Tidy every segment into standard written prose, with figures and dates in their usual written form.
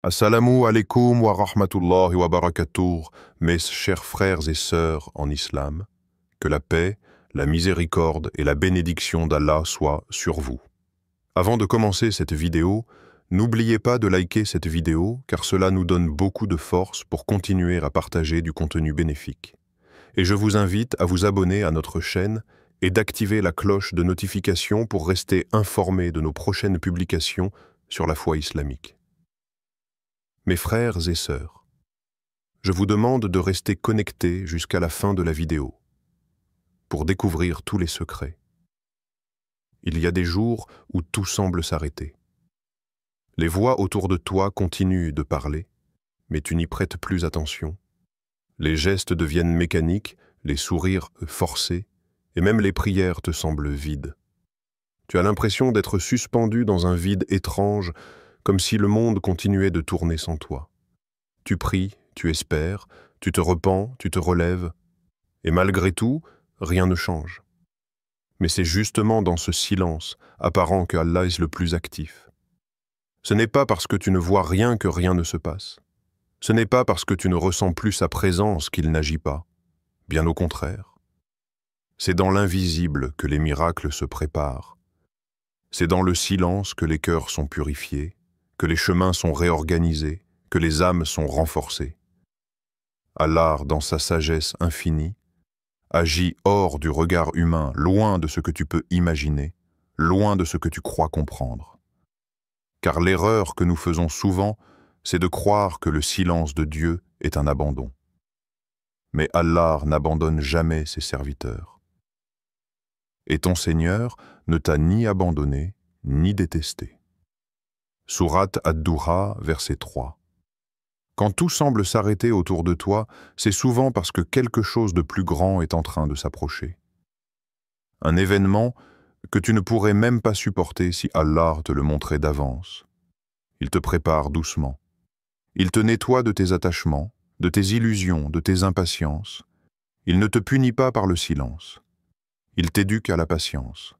Assalamu alaikum wa rahmatullahi wa barakatuh, mes chers frères et sœurs en islam, que la paix, la miséricorde et la bénédiction d'Allah soient sur vous. Avant de commencer cette vidéo, n'oubliez pas de liker cette vidéo car cela nous donne beaucoup de force pour continuer à partager du contenu bénéfique. Et je vous invite à vous abonner à notre chaîne et d'activer la cloche de notification pour rester informé de nos prochaines publications sur la foi islamique. Mes frères et sœurs, je vous demande de rester connectés jusqu'à la fin de la vidéo pour découvrir tous les secrets. Il y a des jours où tout semble s'arrêter. Les voix autour de toi continuent de parler, mais tu n'y prêtes plus attention. Les gestes deviennent mécaniques, les sourires forcés, et même les prières te semblent vides. Tu as l'impression d'être suspendu dans un vide étrange, comme si le monde continuait de tourner sans toi. Tu pries, tu espères, tu te repens, tu te relèves, et malgré tout, rien ne change. Mais c'est justement dans ce silence apparent que Allah est le plus actif. Ce n'est pas parce que tu ne vois rien que rien ne se passe. Ce n'est pas parce que tu ne ressens plus sa présence qu'il n'agit pas. Bien au contraire. C'est dans l'invisible que les miracles se préparent. C'est dans le silence que les cœurs sont purifiés, que les chemins sont réorganisés, que les âmes sont renforcées. Allah, dans sa sagesse infinie, agit hors du regard humain, loin de ce que tu peux imaginer, loin de ce que tu crois comprendre. Car l'erreur que nous faisons souvent, c'est de croire que le silence de Dieu est un abandon. Mais Allah n'abandonne jamais ses serviteurs. Et ton Seigneur ne t'a ni abandonné, ni détesté. Sourate Ad-Duha, verset 3. Quand tout semble s'arrêter autour de toi, c'est souvent parce que quelque chose de plus grand est en train de s'approcher. Un événement que tu ne pourrais même pas supporter si Allah te le montrait d'avance. Il te prépare doucement. Il te nettoie de tes attachements, de tes illusions, de tes impatiences. Il ne te punit pas par le silence. Il t'éduque à la patience.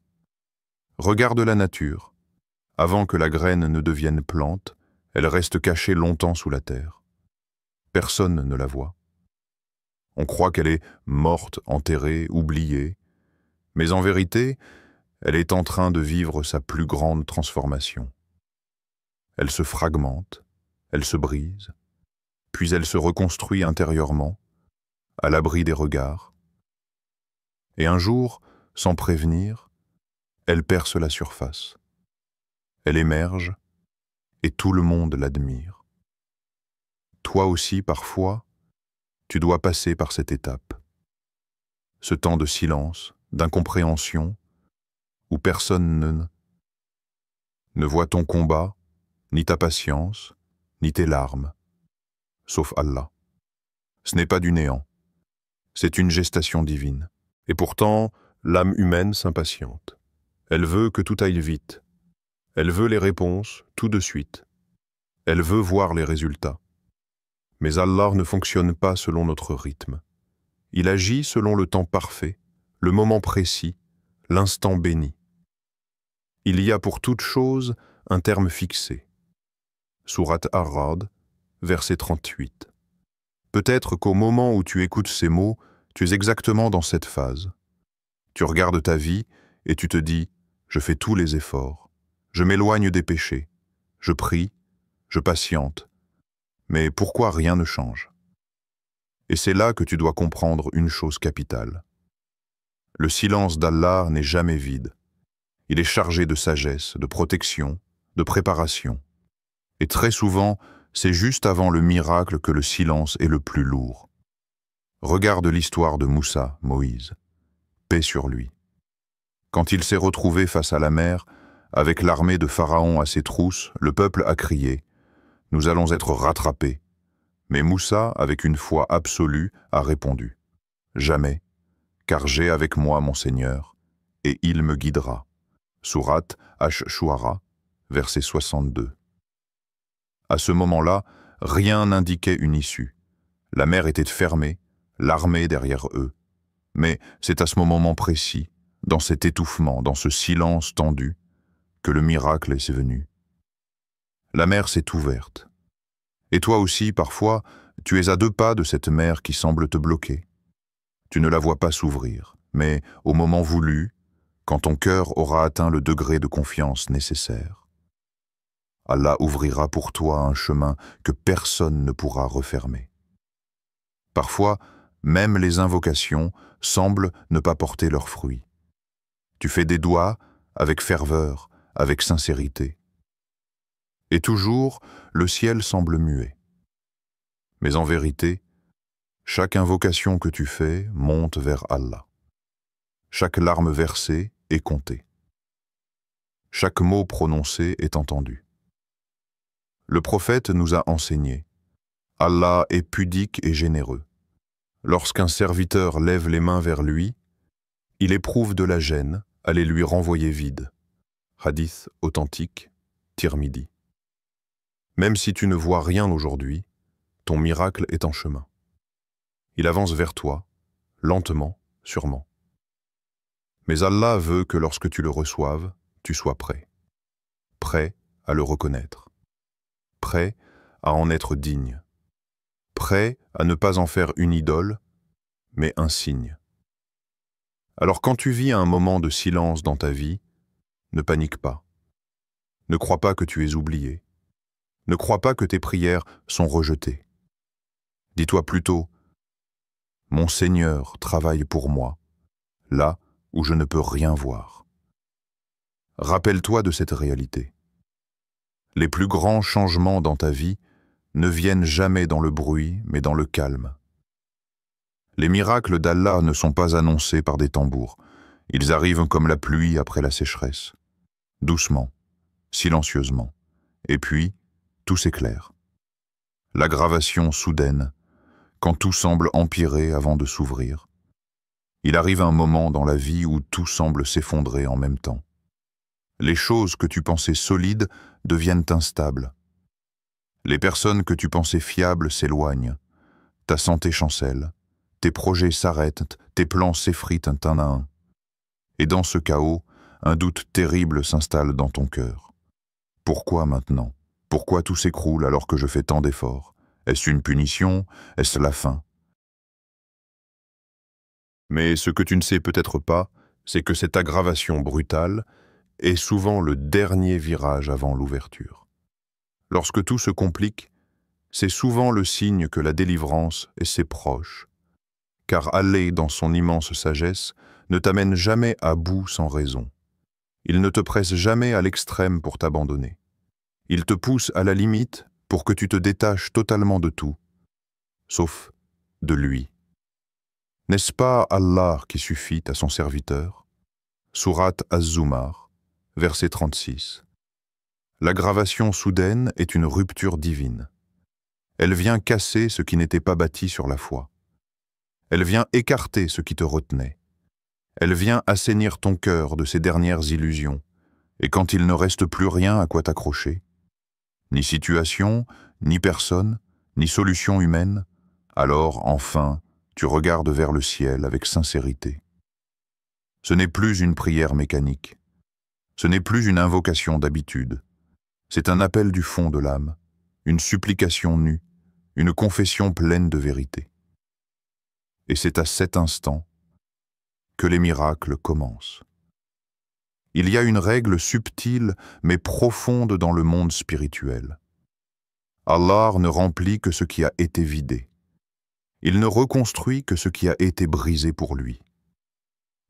Regarde la nature. Avant que la graine ne devienne plante, elle reste cachée longtemps sous la terre. Personne ne la voit. On croit qu'elle est morte, enterrée, oubliée, mais en vérité, elle est en train de vivre sa plus grande transformation. Elle se fragmente, elle se brise, puis elle se reconstruit intérieurement, à l'abri des regards. Et un jour, sans prévenir, elle perce la surface. Elle émerge, et tout le monde l'admire. Toi aussi, parfois, tu dois passer par cette étape. Ce temps de silence, d'incompréhension, où personne ne voit ton combat, ni ta patience, ni tes larmes, sauf Allah. Ce n'est pas du néant, c'est une gestation divine. Et pourtant, l'âme humaine s'impatiente. Elle veut que tout aille vite. Elle veut les réponses tout de suite. Elle veut voir les résultats. Mais Allah ne fonctionne pas selon notre rythme. Il agit selon le temps parfait, le moment précis, l'instant béni. Il y a pour toute chose un terme fixé. Sourate Ar-Ra'd, verset 38. Peut-être qu'au moment où tu écoutes ces mots, tu es exactement dans cette phase. Tu regardes ta vie et tu te dis « Je fais tous les efforts. Je m'éloigne des péchés. Je prie. Je patiente. Mais pourquoi rien ne change ?» Et c'est là que tu dois comprendre une chose capitale. Le silence d'Allah n'est jamais vide. Il est chargé de sagesse, de protection, de préparation. Et très souvent, c'est juste avant le miracle que le silence est le plus lourd. Regarde l'histoire de Moussa, Moïse. Paix sur lui. Quand il s'est retrouvé face à la mer, avec l'armée de Pharaon à ses trousses, le peuple a crié « Nous allons être rattrapés ». Mais Moussa, avec une foi absolue, a répondu « Jamais, car j'ai avec moi mon Seigneur, et il me guidera ». Sourate Ash-Shu'ara, verset 62. À ce moment-là, rien n'indiquait une issue. La mer était fermée, l'armée derrière eux. Mais c'est à ce moment précis, dans cet étouffement, dans ce silence tendu, que le miracle est venu. La mer s'est ouverte. Et toi aussi, parfois, tu es à 2 pas de cette mer qui semble te bloquer. Tu ne la vois pas s'ouvrir, mais au moment voulu, quand ton cœur aura atteint le degré de confiance nécessaire, Allah ouvrira pour toi un chemin que personne ne pourra refermer. Parfois, même les invocations semblent ne pas porter leurs fruits. Tu fais des doigts avec ferveur, avec sincérité. Et toujours, le ciel semble muet. Mais en vérité, chaque invocation que tu fais monte vers Allah. Chaque larme versée est comptée. Chaque mot prononcé est entendu. Le prophète nous a enseigné: Allah est pudique et généreux. Lorsqu'un serviteur lève les mains vers lui, il éprouve de la gêne à les lui renvoyer vides. Hadith authentique, Tirmidhi. Même si tu ne vois rien aujourd'hui, ton miracle est en chemin. Il avance vers toi, lentement, sûrement. Mais Allah veut que lorsque tu le reçoives, tu sois prêt. Prêt à le reconnaître. Prêt à en être digne. Prêt à ne pas en faire une idole, mais un signe. Alors quand tu vis un moment de silence dans ta vie, ne panique pas. Ne crois pas que tu es oublié. Ne crois pas que tes prières sont rejetées. Dis-toi plutôt: mon Seigneur travaille pour moi, là où je ne peux rien voir. Rappelle-toi de cette réalité. Les plus grands changements dans ta vie ne viennent jamais dans le bruit, mais dans le calme. Les miracles d'Allah ne sont pas annoncés par des tambours. Ils arrivent comme la pluie après la sécheresse. Doucement, silencieusement. Et puis, tout s'éclaire. L'aggravation soudaine, quand tout semble empirer avant de s'ouvrir. Il arrive un moment dans la vie où tout semble s'effondrer en même temps. Les choses que tu pensais solides deviennent instables. Les personnes que tu pensais fiables s'éloignent. Ta santé chancelle. Tes projets s'arrêtent, tes plans s'effritent un à un. Et dans ce chaos, un doute terrible s'installe dans ton cœur. Pourquoi maintenant? Pourquoi tout s'écroule alors que je fais tant d'efforts? Est-ce une punition? Est-ce la fin? Mais ce que tu ne sais peut-être pas, c'est que cette aggravation brutale est souvent le dernier virage avant l'ouverture. Lorsque tout se complique, c'est souvent le signe que la délivrance est ses proches. Car Allah, dans son immense sagesse, ne t'amène jamais à bout sans raison. Il ne te presse jamais à l'extrême pour t'abandonner. Il te pousse à la limite pour que tu te détaches totalement de tout, sauf de lui. N'est-ce pas Allah qui suffit à son serviteur? Sourate Az-Zumar, verset 36. L'aggravation soudaine est une rupture divine. Elle vient casser ce qui n'était pas bâti sur la foi. Elle vient écarter ce qui te retenait. Elle vient assainir ton cœur de ses dernières illusions, et quand il ne reste plus rien à quoi t'accrocher, ni situation, ni personne, ni solution humaine, alors, enfin, tu regardes vers le ciel avec sincérité. Ce n'est plus une prière mécanique. Ce n'est plus une invocation d'habitude. C'est un appel du fond de l'âme, une supplication nue, une confession pleine de vérité. Et c'est à cet instant que les miracles commencent. Il y a une règle subtile mais profonde dans le monde spirituel. Allah ne remplit que ce qui a été vidé. Il ne reconstruit que ce qui a été brisé pour lui.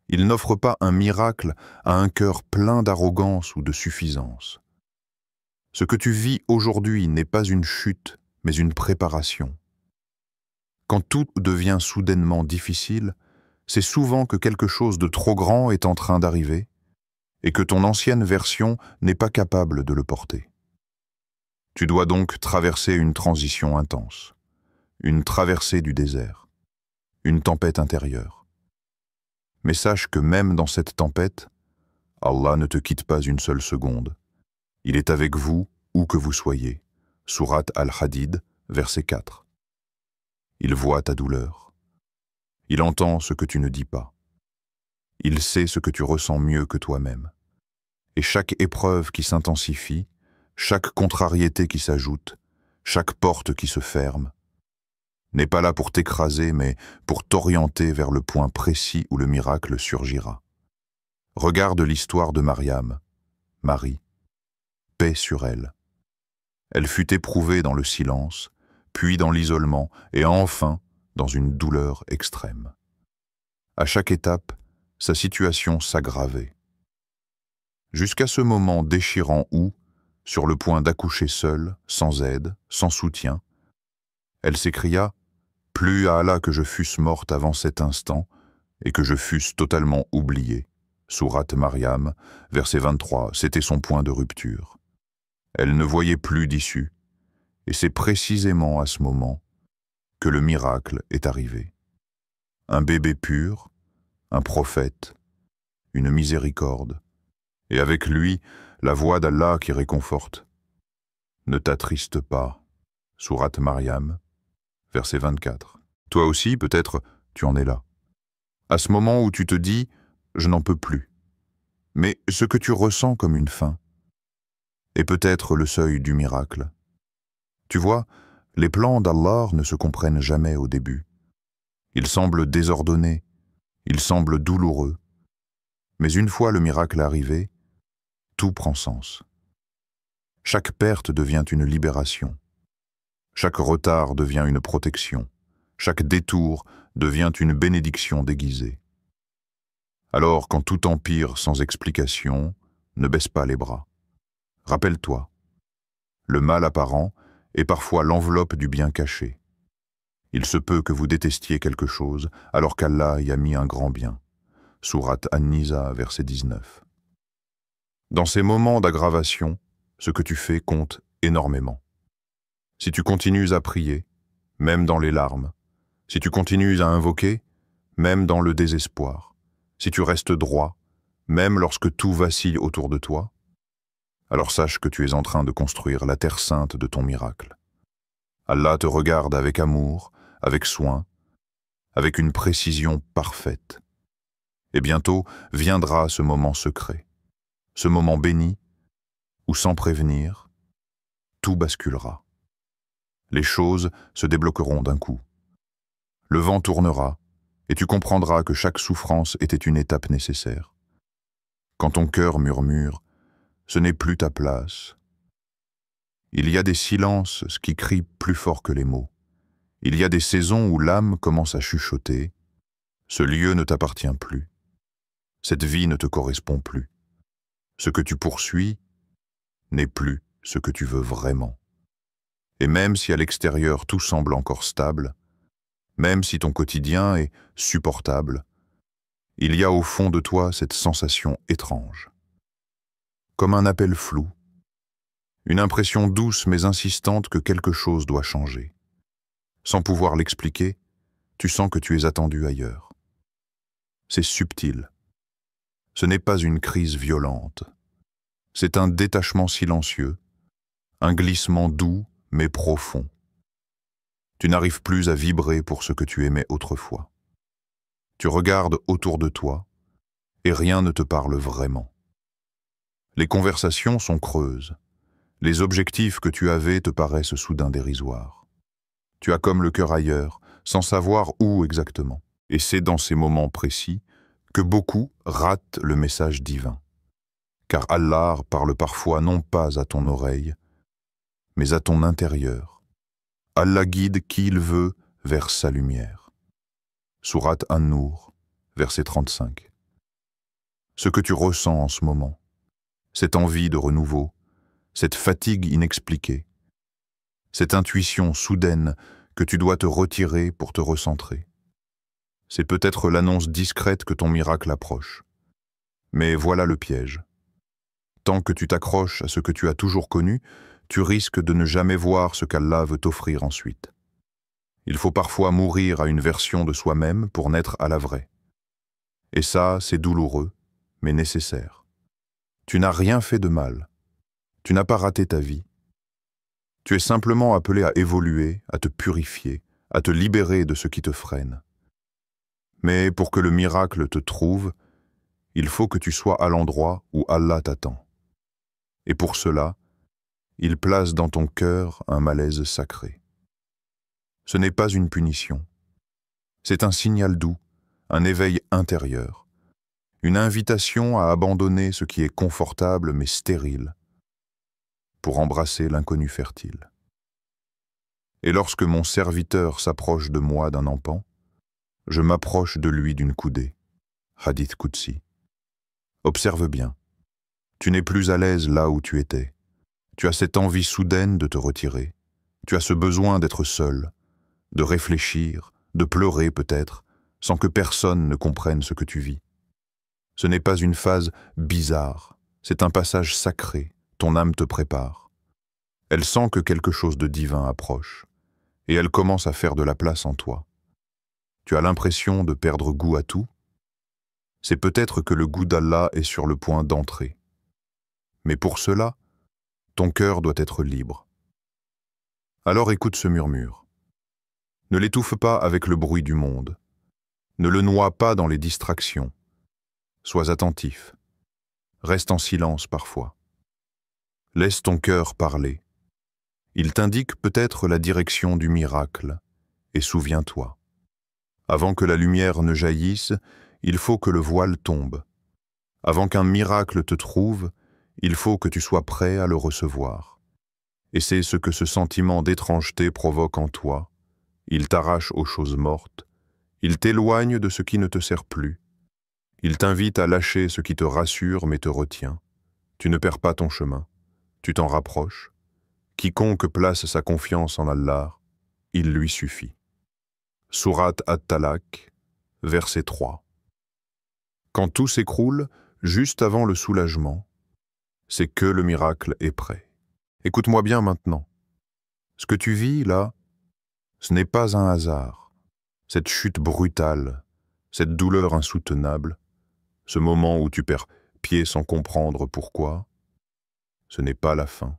Il n'offre pas un miracle à un cœur plein d'arrogance ou de suffisance. Ce que tu vis aujourd'hui n'est pas une chute, mais une préparation. Quand tout devient soudainement difficile, c'est souvent que quelque chose de trop grand est en train d'arriver et que ton ancienne version n'est pas capable de le porter. Tu dois donc traverser une transition intense, une traversée du désert, une tempête intérieure. Mais sache que même dans cette tempête, Allah ne te quitte pas une seule seconde. Il est avec vous où que vous soyez. Sourate Al-Hadid, verset 4. Il voit ta douleur. Il entend ce que tu ne dis pas. Il sait ce que tu ressens mieux que toi-même. Et chaque épreuve qui s'intensifie, chaque contrariété qui s'ajoute, chaque porte qui se ferme, n'est pas là pour t'écraser, mais pour t'orienter vers le point précis où le miracle surgira. Regarde l'histoire de Mariam, Marie, paix sur elle. Elle fut éprouvée dans le silence, puis dans l'isolement, et enfin dans une douleur extrême. À chaque étape, sa situation s'aggravait. Jusqu'à ce moment déchirant où, sur le point d'accoucher seule, sans aide, sans soutien, elle s'écria « Plus à Allah que je fusse morte avant cet instant et que je fusse totalement oubliée ». Sourate Mariam, verset 23, c'était son point de rupture. Elle ne voyait plus d'issue, et c'est précisément à ce moment que le miracle est arrivé. Un bébé pur, un prophète, une miséricorde, et avec lui, la voix d'Allah qui réconforte. Ne t'attriste pas. Sourate Mariam, verset 24. Toi aussi, peut-être, tu en es là. À ce moment où tu te dis « je n'en peux plus », mais ce que tu ressens comme une fin est peut-être le seuil du miracle. Tu vois, les plans d'Allah ne se comprennent jamais au début. Ils semblent désordonnés, ils semblent douloureux, mais une fois le miracle arrivé, tout prend sens. Chaque perte devient une libération. Chaque retard devient une protection. Chaque détour devient une bénédiction déguisée. Alors, quand tout empire sans explication, ne baisse pas les bras. Rappelle-toi, le mal apparent est parfois l'enveloppe du bien caché. Il se peut que vous détestiez quelque chose, alors qu'Allah y a mis un grand bien. Sourate An-Nisa, verset 19. Dans ces moments d'aggravation, ce que tu fais compte énormément. Si tu continues à prier, même dans les larmes, si tu continues à invoquer, même dans le désespoir, si tu restes droit, même lorsque tout vacille autour de toi, alors sache que tu es en train de construire la terre sainte de ton miracle. Allah te regarde avec amour, avec soin, avec une précision parfaite. Et bientôt viendra ce moment secret, ce moment béni, où sans prévenir, tout basculera. Les choses se débloqueront d'un coup. Le vent tournera, et tu comprendras que chaque souffrance était une étape nécessaire. Quand ton cœur murmure, ce n'est plus ta place. Il y a des silences qui crient plus fort que les mots. Il y a des saisons où l'âme commence à chuchoter. Ce lieu ne t'appartient plus. Cette vie ne te correspond plus. Ce que tu poursuis n'est plus ce que tu veux vraiment. Et même si à l'extérieur tout semble encore stable, même si ton quotidien est supportable, il y a au fond de toi cette sensation étrange. Comme un appel flou, une impression douce mais insistante que quelque chose doit changer. Sans pouvoir l'expliquer, tu sens que tu es attendu ailleurs. C'est subtil. Ce n'est pas une crise violente. C'est un détachement silencieux, un glissement doux mais profond. Tu n'arrives plus à vibrer pour ce que tu aimais autrefois. Tu regardes autour de toi et rien ne te parle vraiment. Les conversations sont creuses. Les objectifs que tu avais te paraissent soudain dérisoires. Tu as comme le cœur ailleurs, sans savoir où exactement. Et c'est dans ces moments précis que beaucoup ratent le message divin. Car Allah parle parfois non pas à ton oreille, mais à ton intérieur. Allah guide qui il veut vers sa lumière. Sourate An-Nur, verset 35. Ce que tu ressens en ce moment, cette envie de renouveau, cette fatigue inexpliquée, cette intuition soudaine que tu dois te retirer pour te recentrer. C'est peut-être l'annonce discrète que ton miracle approche. Mais voilà le piège. Tant que tu t'accroches à ce que tu as toujours connu, tu risques de ne jamais voir ce qu'Allah veut t'offrir ensuite. Il faut parfois mourir à une version de soi-même pour naître à la vraie. Et ça, c'est douloureux, mais nécessaire. Tu n'as rien fait de mal. Tu n'as pas raté ta vie. Tu es simplement appelé à évoluer, à te purifier, à te libérer de ce qui te freine. Mais pour que le miracle te trouve, il faut que tu sois à l'endroit où Allah t'attend. Et pour cela, il place dans ton cœur un malaise sacré. Ce n'est pas une punition. C'est un signal doux, un éveil intérieur, une invitation à abandonner ce qui est confortable mais stérile, pour embrasser l'inconnu fertile. Et lorsque mon serviteur s'approche de moi d'un empan, je m'approche de lui d'une coudée. Hadith Qudsi. Observe bien. Tu n'es plus à l'aise là où tu étais. Tu as cette envie soudaine de te retirer. Tu as ce besoin d'être seul, de réfléchir, de pleurer peut-être, sans que personne ne comprenne ce que tu vis. Ce n'est pas une phase bizarre, c'est un passage sacré, ton âme te prépare. Elle sent que quelque chose de divin approche, et elle commence à faire de la place en toi. Tu as l'impression de perdre goût à tout. C'est peut-être que le goût d'Allah est sur le point d'entrer. Mais pour cela, ton cœur doit être libre. Alors écoute ce murmure. Ne l'étouffe pas avec le bruit du monde. Ne le noie pas dans les distractions. Sois attentif. Reste en silence parfois. Laisse ton cœur parler. Il t'indique peut-être la direction du miracle, et souviens-toi. Avant que la lumière ne jaillisse, il faut que le voile tombe. Avant qu'un miracle te trouve, il faut que tu sois prêt à le recevoir. Et c'est ce que ce sentiment d'étrangeté provoque en toi. Il t'arrache aux choses mortes, il t'éloigne de ce qui ne te sert plus. Il t'invite à lâcher ce qui te rassure mais te retient. Tu ne perds pas ton chemin, tu t'en rapproches. Quiconque place sa confiance en Allah, il lui suffit. Sourate At-Talaq, verset 3. Quand tout s'écroule, juste avant le soulagement, c'est que le miracle est prêt. Écoute-moi bien maintenant. Ce que tu vis là, ce n'est pas un hasard. Cette chute brutale, cette douleur insoutenable, ce moment où tu perds pied sans comprendre pourquoi, ce n'est pas la fin.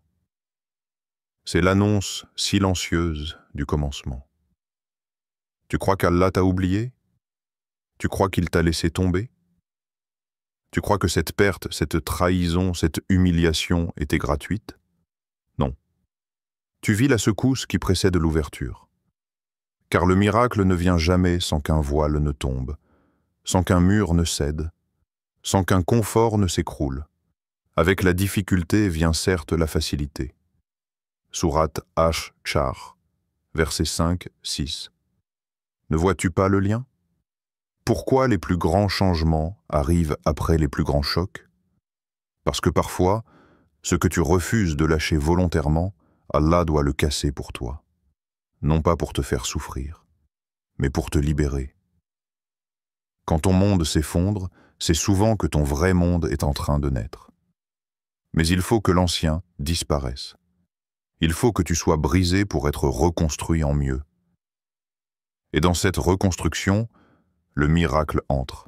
C'est l'annonce silencieuse du commencement. Tu crois qu'Allah t'a oublié? Tu crois qu'il t'a laissé tomber? Tu crois que cette perte, cette trahison, cette humiliation était gratuite? Non. Tu vis la secousse qui précède l'ouverture. Car le miracle ne vient jamais sans qu'un voile ne tombe, sans qu'un mur ne cède, sans qu'un confort ne s'écroule. Avec la difficulté vient certes la facilité. Sourate Ash-Char, versets 5-6. Ne vois-tu pas le lien? Pourquoi les plus grands changements arrivent après les plus grands chocs? Parce que parfois, ce que tu refuses de lâcher volontairement, Allah doit le casser pour toi. Non pas pour te faire souffrir, mais pour te libérer. Quand ton monde s'effondre, c'est souvent que ton vrai monde est en train de naître. Mais il faut que l'ancien disparaisse. Il faut que tu sois brisé pour être reconstruit en mieux. Et dans cette reconstruction, le miracle entre.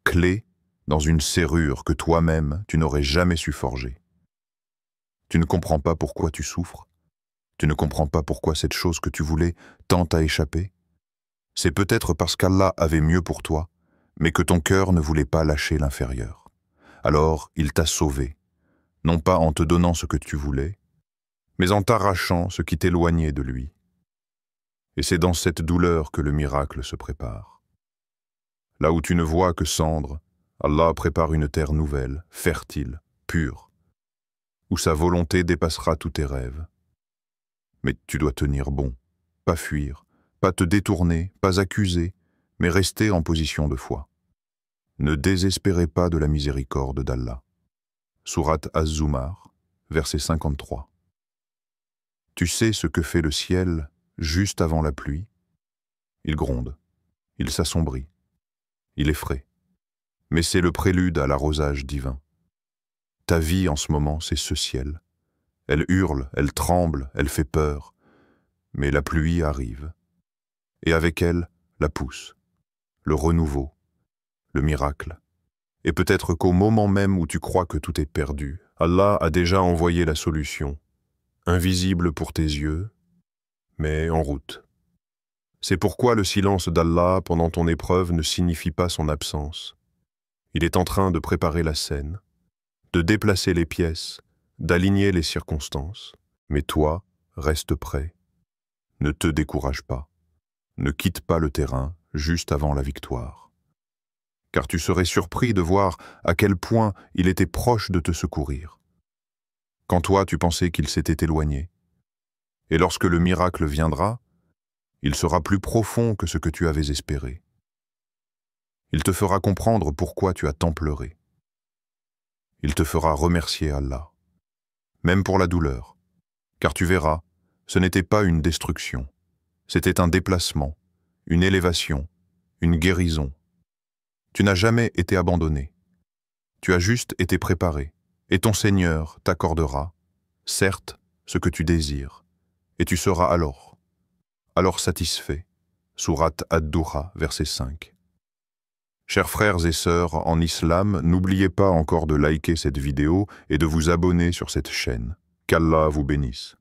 Clé dans une serrure que toi-même, tu n'aurais jamais su forger. Tu ne comprends pas pourquoi tu souffres. Tu ne comprends pas pourquoi cette chose que tu voulais tend à échapper. C'est peut-être parce qu'Allah avait mieux pour toi, mais que ton cœur ne voulait pas lâcher l'inférieur. Alors, il t'a sauvé, non pas en te donnant ce que tu voulais, mais en t'arrachant ce qui t'éloignait de lui. Et c'est dans cette douleur que le miracle se prépare. Là où tu ne vois que cendre, Allah prépare une terre nouvelle, fertile, pure, où sa volonté dépassera tous tes rêves. Mais tu dois tenir bon, pas fuir, pas te détourner, pas accuser, mais rester en position de foi. Ne désespérez pas de la miséricorde d'Allah. Sourate Az-Zumar, verset 53. Tu sais ce que fait le ciel juste avant la pluie? Il gronde, il s'assombrit, il est frais. Mais c'est le prélude à l'arrosage divin. Ta vie en ce moment, c'est ce ciel. Elle hurle, elle tremble, elle fait peur. Mais la pluie arrive. Et avec elle, la pousse, le renouveau, le miracle. Et peut-être qu'au moment même où tu crois que tout est perdu, Allah a déjà envoyé la solution, invisible pour tes yeux, mais en route. C'est pourquoi le silence d'Allah pendant ton épreuve ne signifie pas son absence. Il est en train de préparer la scène, de déplacer les pièces, d'aligner les circonstances, mais toi, reste prêt. Ne te décourage pas. Ne quitte pas le terrain juste avant la victoire. Car tu serais surpris de voir à quel point il était proche de te secourir. Quand toi, tu pensais qu'il s'était éloigné. Et lorsque le miracle viendra, il sera plus profond que ce que tu avais espéré. Il te fera comprendre pourquoi tu as tant pleuré. Il te fera remercier Allah, même pour la douleur, car tu verras, ce n'était pas une destruction, c'était un déplacement, une élévation, une guérison. Tu n'as jamais été abandonné, tu as juste été préparé, et ton Seigneur t'accordera, certes, ce que tu désires, et tu seras alors satisfait. Sourate Ad-Duha, verset 5. Chers frères et sœurs en islam, n'oubliez pas encore de liker cette vidéo et de vous abonner sur cette chaîne. Qu'Allah vous bénisse.